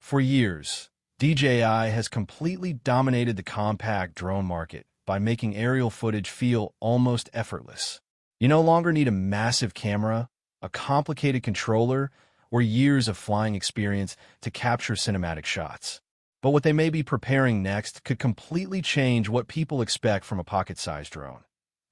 For years, DJI has completely dominated the compact drone market by making aerial footage feel almost effortless. You no longer need a massive camera, a complicated controller, or years of flying experience to capture cinematic shots. But what they may be preparing next could completely change what people expect from a pocket-sized drone.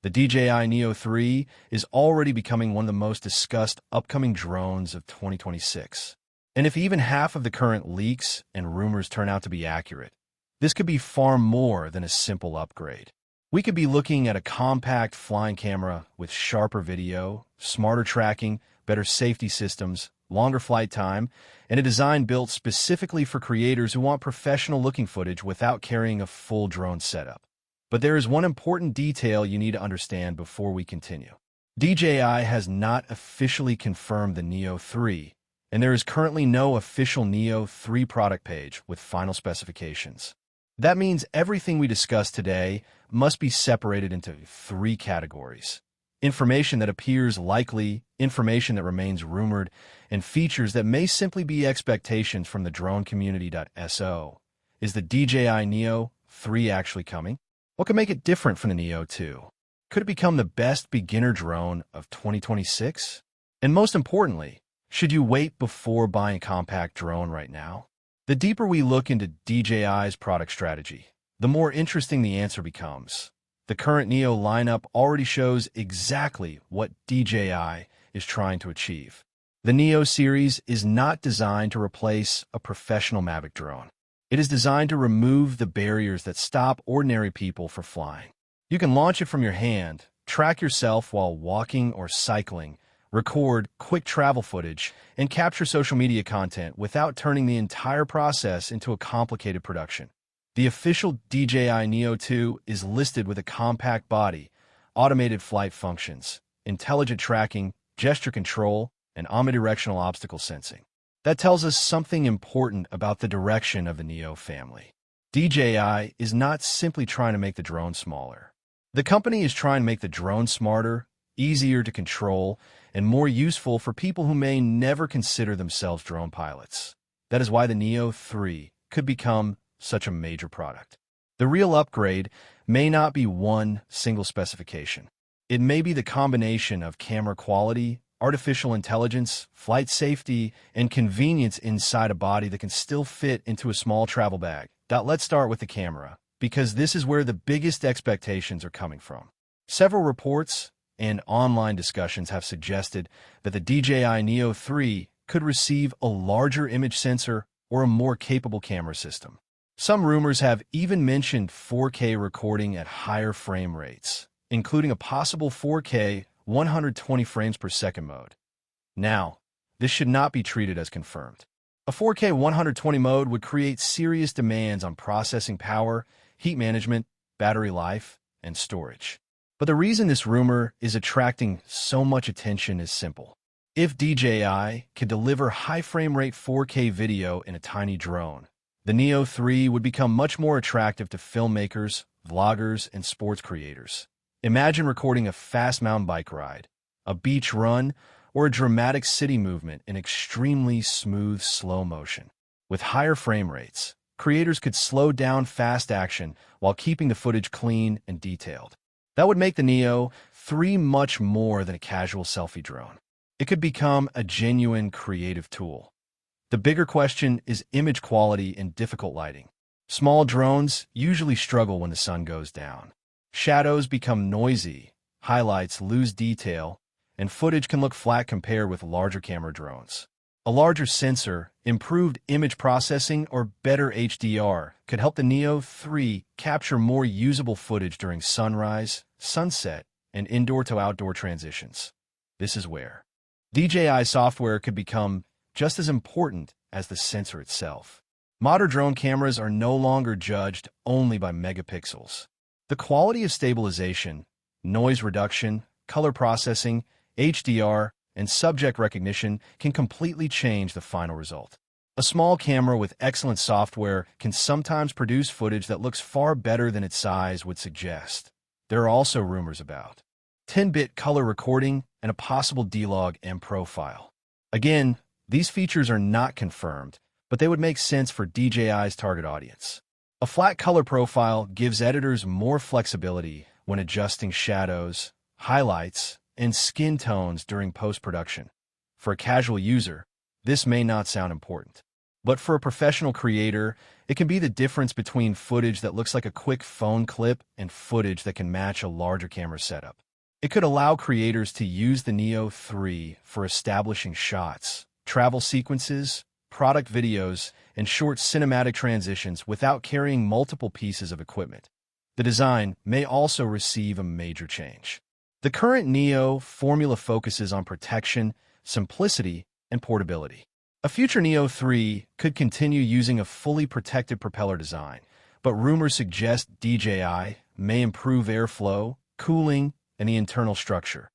The DJI Neo3 is already becoming one of the most discussed upcoming drones of 2026. And if even half of the current leaks and rumors turn out to be accurate, this could be far more than a simple upgrade. We could be looking at a compact flying camera with sharper video, smarter tracking, better safety systems, longer flight time, and a design built specifically for creators who want professional-looking footage without carrying a full drone setup. But there is one important detail you need to understand before we continue. DJI has not officially confirmed the Neo3, and there is currently no official Neo3 product page with final specifications. That means everything we discuss today must be separated into three categories: information that appears likely, information that remains rumored, and features that may simply be expectations from the drone community. So, is the DJI Neo 3 actually coming? What could make it different from the Neo 2? Could it become the best beginner drone of 2026? And most importantly, should you wait before buying a compact drone right now? The deeper we look into DJI's product strategy, the more interesting the answer becomes. The current Neo lineup already shows exactly what DJI is trying to achieve. The Neo series is not designed to replace a professional Mavic drone. It is designed to remove the barriers that stop ordinary people from flying. You can launch it from your hand, track yourself while walking or cycling, record quick travel footage, and capture social media content without turning the entire process into a complicated production. The official DJI Neo 2 is listed with a compact body, automated flight functions, intelligent tracking, gesture control, and omnidirectional obstacle sensing. That tells us something important about the direction of the Neo family. DJI is not simply trying to make the drone smaller. The company is trying to make the drone smarter, easier to control, and more useful for people who may never consider themselves drone pilots. That is why the Neo 3 could become such a major product. The real upgrade may not be one single specification. It may be the combination of camera quality, artificial intelligence, flight safety, and convenience inside a body that can still fit into a small travel bag. Let's start with the camera, because this is where the biggest expectations are coming from. Several reports and online discussions have suggested that the DJI Neo 3 could receive a larger image sensor or a more capable camera system. Some rumors have even mentioned 4K recording at higher frame rates, including a possible 4K 120 frames per second mode. Now, this should not be treated as confirmed. A 4K 120 mode would create serious demands on processing power, heat management, battery life, and storage. But the reason this rumor is attracting so much attention is simple. If DJI can deliver high frame rate 4K video in a tiny drone, the Neo 3 would become much more attractive to filmmakers, vloggers, and sports creators. Imagine recording a fast mountain bike ride, a beach run, or a dramatic city movement in extremely smooth slow motion. With higher frame rates, creators could slow down fast action while keeping the footage clean and detailed. That would make the Neo 3 much more than a casual selfie drone. It could become a genuine creative tool. The bigger question is image quality in difficult lighting. Small drones usually struggle when the sun goes down. Shadows become noisy, highlights lose detail, and footage can look flat compared with larger camera drones. A larger sensor, improved image processing, or better HDR could help the Neo 3 capture more usable footage during sunrise, sunset, and indoor-to-outdoor transitions. This is where DJI software could become just as important as the sensor itself. Modern drone cameras are no longer judged only by megapixels. The quality of stabilization, noise reduction, color processing, HDR, and subject recognition can completely change the final result. A small camera with excellent software can sometimes produce footage that looks far better than its size would suggest. There are also rumors about 10-bit color recording and a possible D-Log M profile. Again, these features are not confirmed, but they would make sense for DJI's target audience. A flat color profile gives editors more flexibility when adjusting shadows, highlights, and skin tones during post-production. For a casual user, this may not sound important. But for a professional creator, it can be the difference between footage that looks like a quick phone clip and footage that can match a larger camera setup. It could allow creators to use the Neo 3 for establishing shots, travel sequences, product videos, and short cinematic transitions without carrying multiple pieces of equipment. The design may also receive a major change. The current Neo formula focuses on protection, simplicity, and portability. A future Neo 3 could continue using a fully protected propeller design, but rumors suggest DJI may improve airflow, cooling, and the internal structure.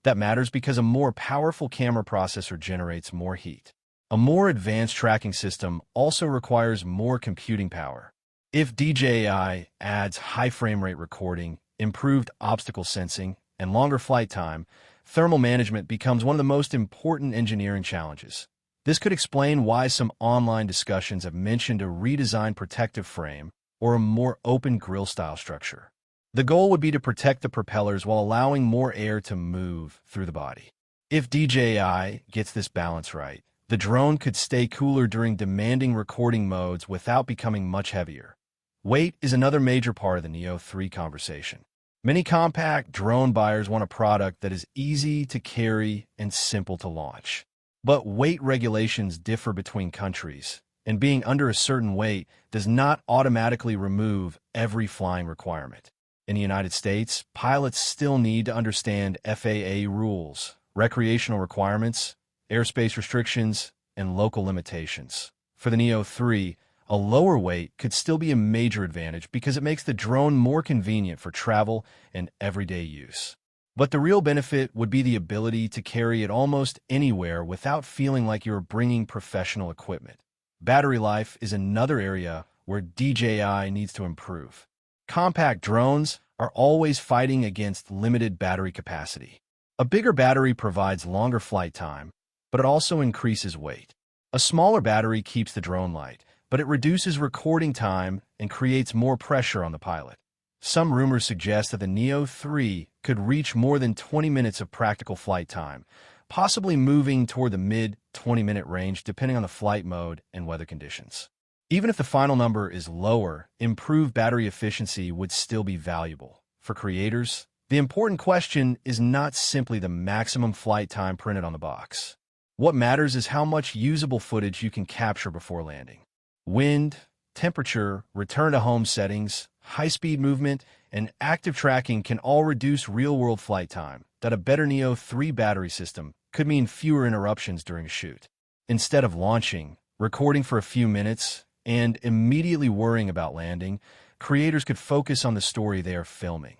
That matters because a more powerful camera processor generates more heat. A more advanced tracking system also requires more computing power. If DJI adds high frame rate recording, improved obstacle sensing, and longer flight time, thermal management becomes one of the most important engineering challenges. This could explain why some online discussions have mentioned a redesigned protective frame or a more open grille-style structure. The goal would be to protect the propellers while allowing more air to move through the body. If DJI gets this balance right, the drone could stay cooler during demanding recording modes without becoming much heavier. Weight is another major part of the Neo 3 conversation. Many compact drone buyers want a product that is easy to carry and simple to launch. But weight regulations differ between countries, and being under a certain weight does not automatically remove every flying requirement. In the United States, pilots still need to understand FAA rules, recreational requirements, airspace restrictions, and local limitations. For the Neo 3, a lower weight could still be a major advantage because it makes the drone more convenient for travel and everyday use. But the real benefit would be the ability to carry it almost anywhere without feeling like you're bringing professional equipment. Battery life is another area where DJI needs to improve. Compact drones are always fighting against limited battery capacity. A bigger battery provides longer flight time, but it also increases weight. A smaller battery keeps the drone light, but it reduces recording time and creates more pressure on the pilot. Some rumors suggest that the Neo 3 could reach more than 20 minutes of practical flight time, possibly moving toward the mid-20-minute range depending on the flight mode and weather conditions. Even if the final number is lower, improved battery efficiency would still be valuable. For creators, the important question is not simply the maximum flight time printed on the box. What matters is how much usable footage you can capture before landing. Wind, temperature, return-to-home settings, high-speed movement, and active tracking can all reduce real-world flight time. That a better Neo 3 battery system could mean fewer interruptions during a shoot. Instead of launching, recording for a few minutes, and immediately worrying about landing, creators could focus on the story they are filming.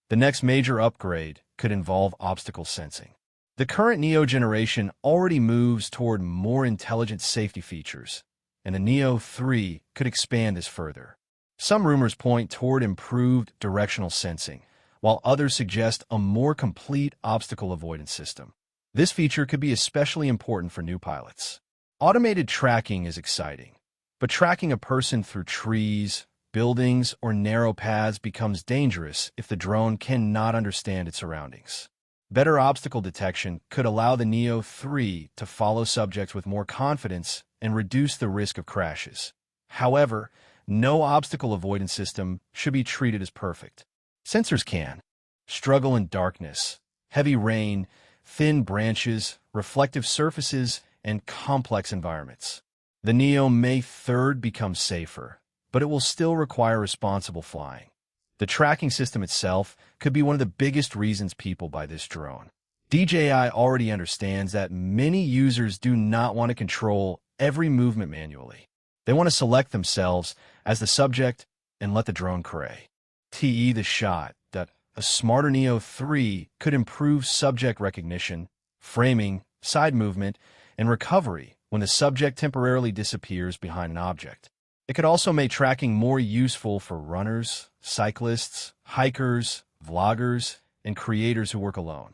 The next major upgrade could involve obstacle sensing. The current Neo generation already moves toward more intelligent safety features, and the Neo 3 could expand this further. Some rumors point toward improved directional sensing, while others suggest a more complete obstacle avoidance system. This feature could be especially important for new pilots. Automated tracking is exciting, but tracking a person through trees, buildings, or narrow paths becomes dangerous if the drone cannot understand its surroundings. Better obstacle detection could allow the Neo 3 to follow subjects with more confidence and reduce the risk of crashes. However, no obstacle avoidance system should be treated as perfect. Sensors can struggle in darkness, heavy rain, thin branches, reflective surfaces, and complex environments. The Neo May 3rd becomes safer, but it will still require responsible flying. The tracking system itself could be one of the biggest reasons people buy this drone. DJI already understands that many users do not want to control every movement manually. They want to select themselves as the subject and let the drone create. The shot that a smarter Neo 3 could improve subject recognition, framing, side movement, and recovery when the subject temporarily disappears behind an object. It could also make tracking more useful for runners, cyclists, hikers, vloggers, and creators who work alone.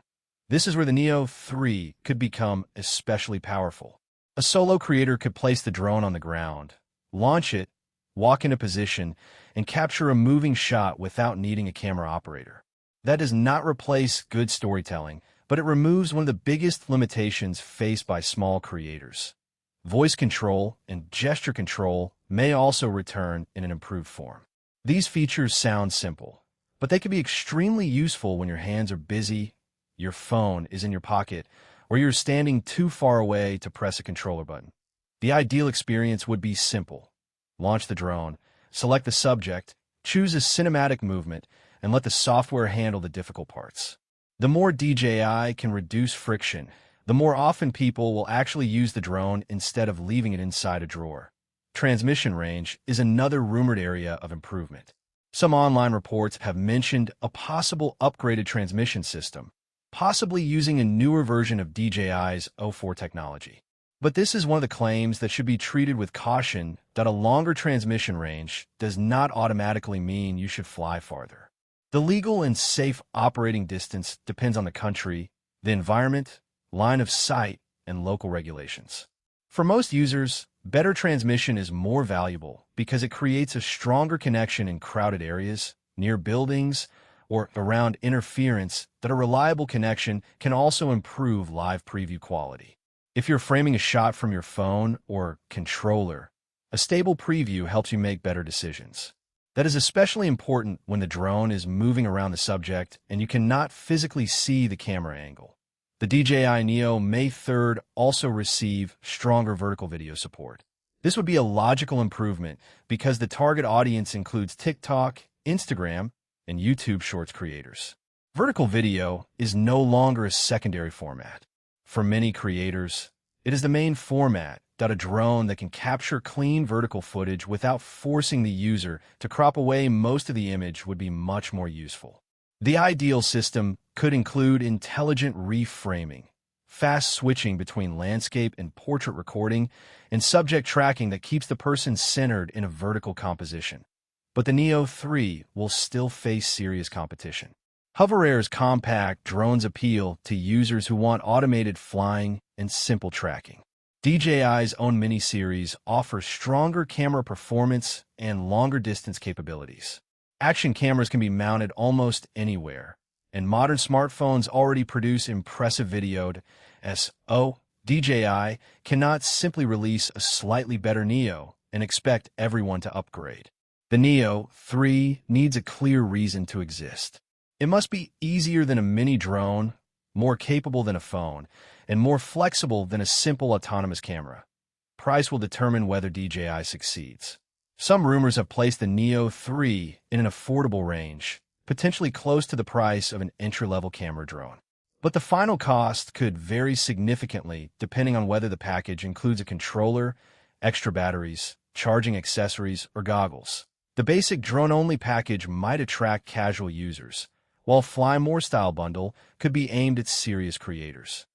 This is where the Neo 3 could become especially powerful. A solo creator could place the drone on the ground, launch it, walk into position, and capture a moving shot without needing a camera operator. That does not replace good storytelling, but it removes one of the biggest limitations faced by small creators. Voice control and gesture control may also return in an improved form. These features sound simple, but they can be extremely useful when your hands are busy, your phone is in your pocket, or you're standing too far away to press a controller button. The ideal experience would be simple. Launch the drone, select the subject, choose a cinematic movement, and let the software handle the difficult parts. The more DJI can reduce friction, the more often people will actually use the drone instead of leaving it inside a drawer. Transmission range is another rumored area of improvement. Some online reports have mentioned a possible upgraded transmission system, possibly using a newer version of DJI's O4 technology. But this is one of the claims that should be treated with caution, that a longer transmission range does not automatically mean you should fly farther. The legal and safe operating distance depends on the country, the environment, line of sight, and local regulations. For most users, better transmission is more valuable because it creates a stronger connection in crowded areas, near buildings, or around interference. That a reliable connection can also improve live preview quality. If you're framing a shot from your phone or controller, a stable preview helps you make better decisions. That is especially important when the drone is moving around the subject and you cannot physically see the camera angle. The DJI Neo May 3rd also receive stronger vertical video support. This would be a logical improvement because the target audience includes TikTok, Instagram, and YouTube Shorts creators. Vertical video is no longer a secondary format. For many creators, it is the main format. A drone that can capture clean vertical footage without forcing the user to crop away most of the image would be much more useful. The ideal system could include intelligent reframing, fast switching between landscape and portrait recording, and subject tracking that keeps the person centered in a vertical composition. But the Neo 3 will still face serious competition. HoverAir's compact drones appeal to users who want automated flying and simple tracking. DJI's own Mini series offers stronger camera performance and longer distance capabilities. Action cameras can be mounted almost anywhere, and modern smartphones already produce impressive video. DJI cannot simply release a slightly better Neo and expect everyone to upgrade. The Neo 3 needs a clear reason to exist. It must be easier than a mini drone, more capable than a phone, and more flexible than a simple autonomous camera. Price will determine whether DJI succeeds. Some rumors have placed the Neo 3 in an affordable range, potentially close to the price of an entry-level camera drone. But the final cost could vary significantly depending on whether the package includes a controller, extra batteries, charging accessories, or goggles. The basic drone-only package might attract casual users, while Fly More Style bundle could be aimed at serious creators.